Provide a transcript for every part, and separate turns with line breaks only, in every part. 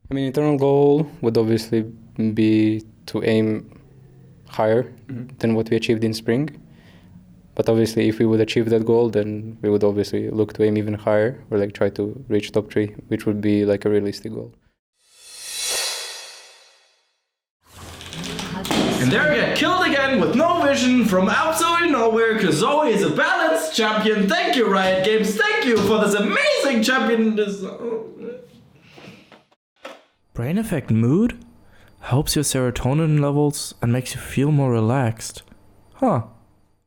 I mean, internal goal would obviously be to aim higher than what we achieved in spring. But obviously, if we would achieve that goal, then we would obviously look to aim even higher, or like try to reach top 3, which would be like a realistic goal.
And there I get killed again with no vision from absolutely nowhere, because Zoe is a balanced champion. Thank you, Riot Games. Thank you for this amazing champion.
Brain effect mood? Helps your serotonin levels and makes you feel more relaxed. Huh.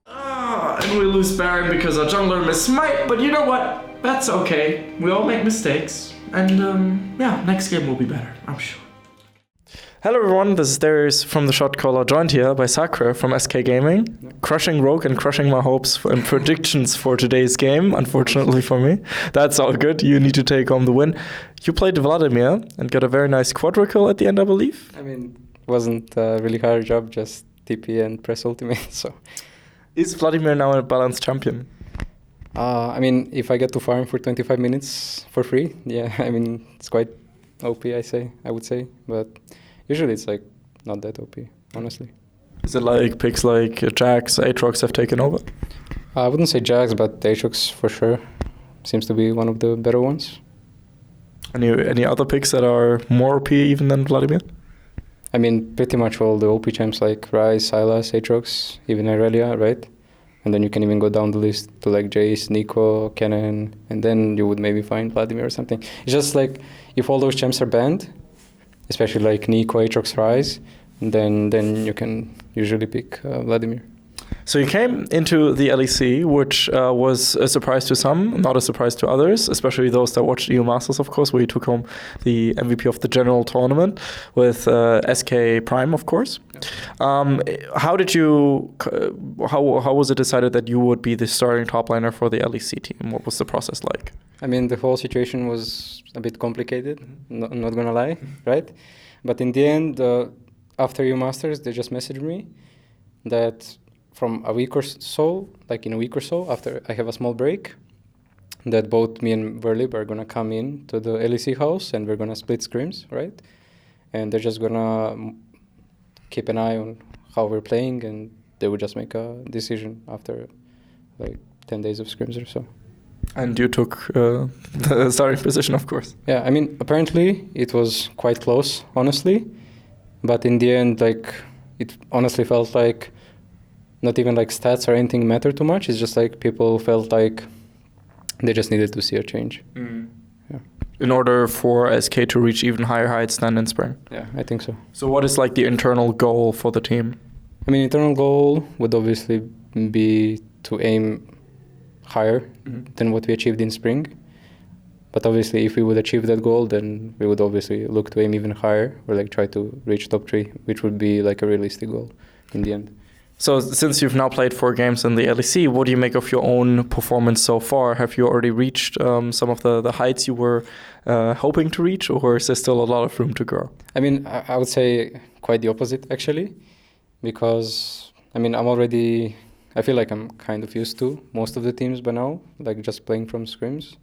And we lose Baron because our jungler missed Smite, but you know what? That's okay. We all make mistakes. And yeah, next game will be better, I'm sure. Hello everyone, this is Darius from the Shotcaller, joined here by Sacre from SK Gaming, crushing Rogue and crushing my hopes and predictions for today's game, unfortunately for me. That's all good, you need to take home the win. You played Vladimir and got a very nice quadra-kill at the end, I believe.
I mean, it wasn't a really hard job, just TP and press ultimate, so...
Is Vladimir now a balanced champion?
I mean, if I get to farm for 25 minutes for free, yeah, I mean, it's quite OP, I would say, but usually it's like not that OP, honestly.
Is it like picks like Jax, Aatrox have taken over?
I wouldn't say Jax, but Aatrox for sure seems to be one of the better ones.
Any other picks that are more OP even than Vladimir?
I mean, pretty much all the OP champs like Ryze, Sylas, Aatrox, even Irelia, right? And then you can even go down the list to like Jace, Nico, Kennen, and then you would maybe find Vladimir or something. It's just like, if all those champs are banned, especially like Nico, Aatrox, Ryze, then you can usually pick Vladimir.
So you came into the LEC, which was a surprise to some, not a surprise to others, especially those that watched EU Masters, of course, where you took home the MVP of the general tournament with SK Prime, of course. How was it decided that you would be the starting top laner for the LEC team? What was the process like?
I mean, the whole situation was a bit complicated, I'm not gonna lie, right? But in the end, after EU Masters, they just messaged me that from a week or so, like in a week or so, after I have a small break, that both me and Verlib are gonna come in to the LEC house and we're gonna split scrims, right? And they're just gonna keep an eye on how we're playing, and they would just make a decision after like 10 days of scrims or so.
And you took the starting position, of course.
Yeah, I mean, apparently it was quite close, honestly. But in the end, like, it honestly felt like not even like stats or anything matter too much. It's just like people felt like they just needed to see a change. Yeah.
In order for SK to reach even higher heights than in spring?
Yeah, I think so.
So what is like the internal goal for the team?
I mean, internal goal would obviously be to aim higher than what we achieved in spring. But obviously, if we would achieve that goal, then we would obviously look to aim even higher, or like try to reach top 3, which would be like a realistic goal in the end.
So since you've now played 4 games in the LEC, what do you make of your own performance so far? Have you already reached some of the heights you were hoping to reach, or is there still a lot of room to grow?
I mean, I would say quite the opposite, actually, because, I mean, I feel like I'm kind of used to most of the teams by now, like just playing from scrims.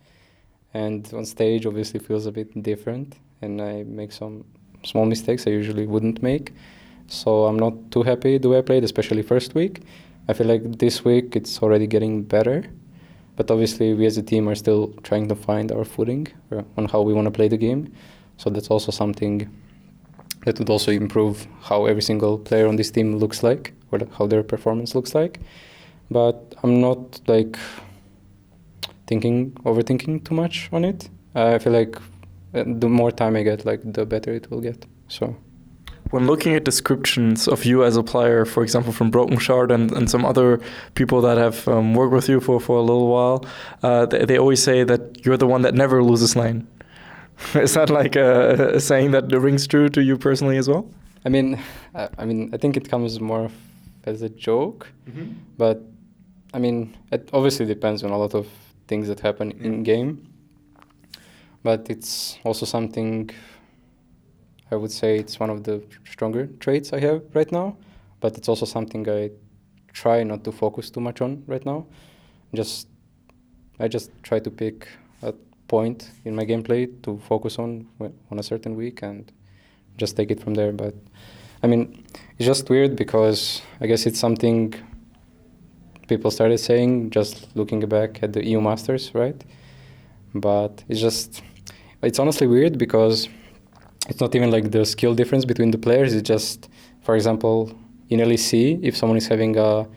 And on stage, obviously, feels a bit different, and I make some small mistakes I usually wouldn't make. So I'm not too happy the way I played, especially first week. I feel like this week it's already getting better. But obviously we as a team are still trying to find our footing on how we want to play the game. So that's also something that would also improve how every single player on this team looks like, or how their performance looks like. But I'm not like overthinking too much on it. I feel like the more time I get, like the better it will get. So.
When looking at descriptions of you as a player, for example, from Broken Shard and some other people that have worked with you for a little while, they always say that you're the one that never loses lane. Is that like a saying that rings true to you personally as well?
I mean, I think it comes more as a joke, but I mean, it obviously depends on a lot of things that happen in game. But it's also something. I would say it's one of the stronger traits I have right now, but it's also something I try not to focus too much on right now. I just try to pick a point in my gameplay to focus on a certain week and just take it from there. But I mean, it's just weird because I guess it's something people started saying just looking back at the EU Masters, right? But it's honestly weird because it's not even like the skill difference between the players. It's just, for example, in LEC, if someone is having a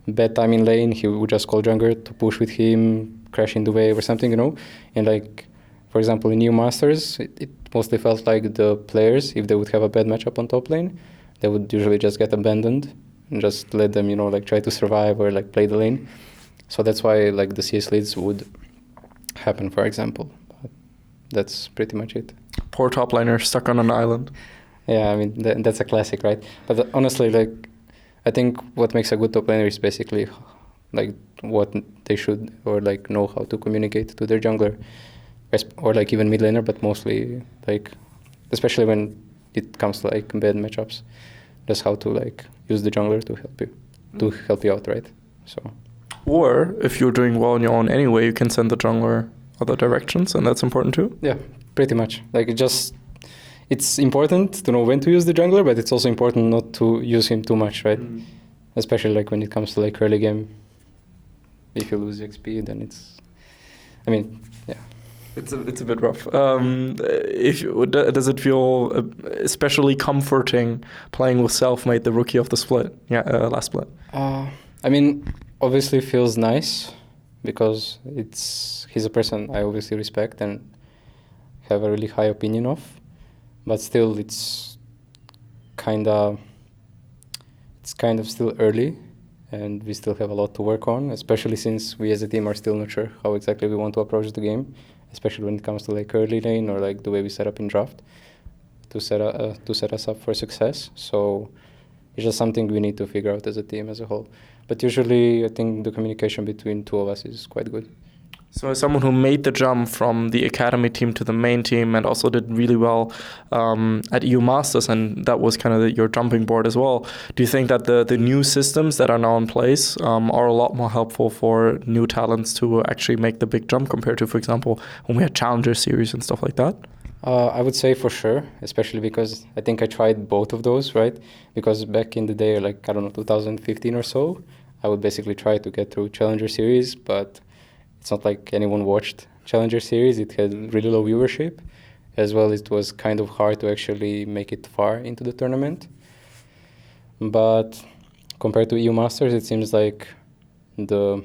bad time in lane, he would just call jungler to push with him, crash in the wave or something, And like, for example, in EU Masters, it mostly felt like the players, if they would have a bad matchup on top lane, they would usually just get abandoned and just let them, like try to survive or like play the lane. So that's why like the CS leads would happen, for example. But that's pretty much it.
Poor top laner stuck on an island.
Yeah, I mean, that's a classic, right? But honestly, like, I think what makes a good top laner is basically like what they should or like know how to communicate to their jungler or like even mid laner, but mostly like, especially when it comes to like bad matchups, just how to like use the jungler to help you out, right? So.
Or if you're doing well on your own anyway, you can send the jungler other directions, and that's important too.
Yeah, pretty much. Like it's important to know when to use the jungler, but it's also important not to use him too much, right? Especially like when it comes to like early game. If you lose XP, then yeah.
It's a bit rough. Does it feel especially comforting playing with Selfmade, the rookie of the split? Yeah, last split.
I mean, obviously feels nice because he's a person I obviously respect and have a really high opinion of, but still it's kind of still early and we still have a lot to work on, especially since we as a team are still not sure how exactly we want to approach the game, especially when it comes to like early lane or like the way we set up in draft to set us up for success. So it's just something we need to figure out as a team as a whole. But usually I think the communication between two of us is quite good.
So as someone who made the jump from the academy team to the main team and also did really well at EU Masters, and that was kind of your jumping board as well, do you think that the new systems that are now in place are a lot more helpful for new talents to actually make the big jump compared to, for example, when we had Challenger Series and stuff like that?
I would say for sure, especially because I think I tried both of those, right? Because back in the day, like, I don't know, 2015 or so, I would basically try to get through Challenger Series, but it's not like anyone watched Challenger Series. It had really low viewership. As well, it was kind of hard to actually make it far into the tournament. But compared to EU Masters, it seems like the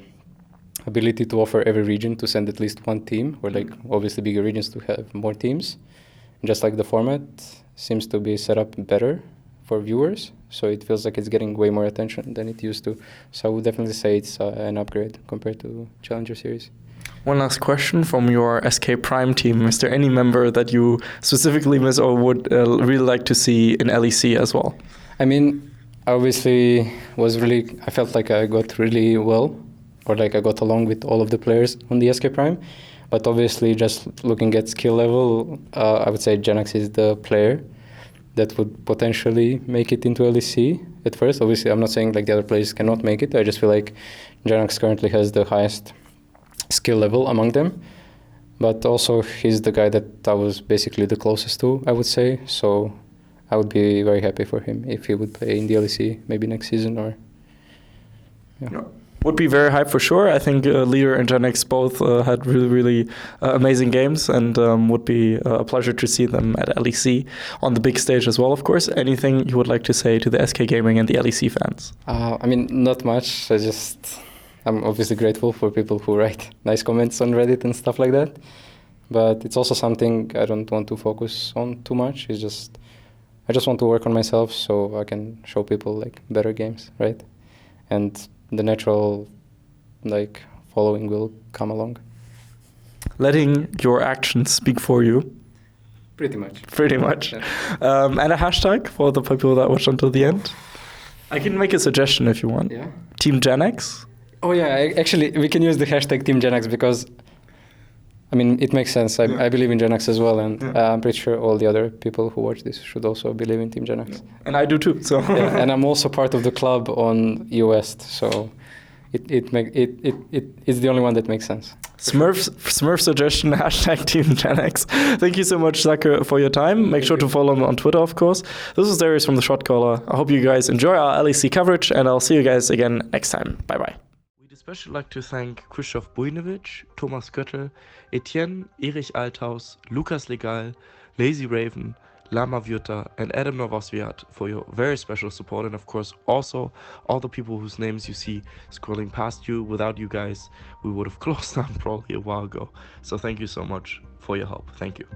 ability to offer every region to send at least one team, or like obviously bigger regions to have more teams. Just like the format seems to be set up better for viewers, so it feels like it's getting way more attention than it used to. So I would definitely say it's an upgrade compared to Challenger Series.
One last question from your SK Prime team. Is there any member that you specifically miss or would really like to see in LEC as well?
I mean, I obviously I felt like I got really well, or like I got along with all of the players on the SK Prime. But obviously, just looking at skill level, I would say Genax is the player that would potentially make it into LEC at first. Obviously, I'm not saying like the other players cannot make it. I just feel like Genax currently has the highest skill level among them. But also, he's the guy that I was basically the closest to, I would say. So I would be very happy for him if he would play in the LEC maybe next season or... Yeah.
Would be very hyped for sure. I think Leader and Genax both had really, really amazing games, and would be a pleasure to see them at LEC on the big stage as well, of course. Anything you would like to say to the SK Gaming and the LEC fans?
I mean, not much. I'm obviously grateful for people who write nice comments on Reddit and stuff like that. But it's also something I don't want to focus on too much. I just want to work on myself so I can show people like better games, right? And the natural like following will come along.
Letting your actions speak for you.
Pretty much.
Yeah. And a hashtag for the people that watched until the end. I can make a suggestion if you want.
Yeah.
Team Genax.
Oh yeah, actually we can use the hashtag Team Genax because I mean it makes sense. I believe in Genax as well, and I'm pretty sure all the other people who watch this should also believe in Team Genax.
Yeah. And I do too. So
yeah, and I'm also part of the club on EU West, so it's the only one that makes sense.
Smurf suggestion, hashtag Team Gen X. Thank you so much, Sacre, for your time. Make sure to follow him on Twitter, of course. This is Darius from the Shotcaller. I hope you guys enjoy our LEC coverage, and I'll see you guys again next time. Bye-bye. We'd especially like to thank Krzysztof Bujnowicz, Thomas Göttel, Etienne, Erich Althaus, Lukas Legal, Lazy Raven, Lama Vyuta, and Adam Novosviat for your very special support, and of course also all the people whose names you see scrolling past you. Without you guys, we would have closed down probably a while ago. So thank you so much for your help. Thank you.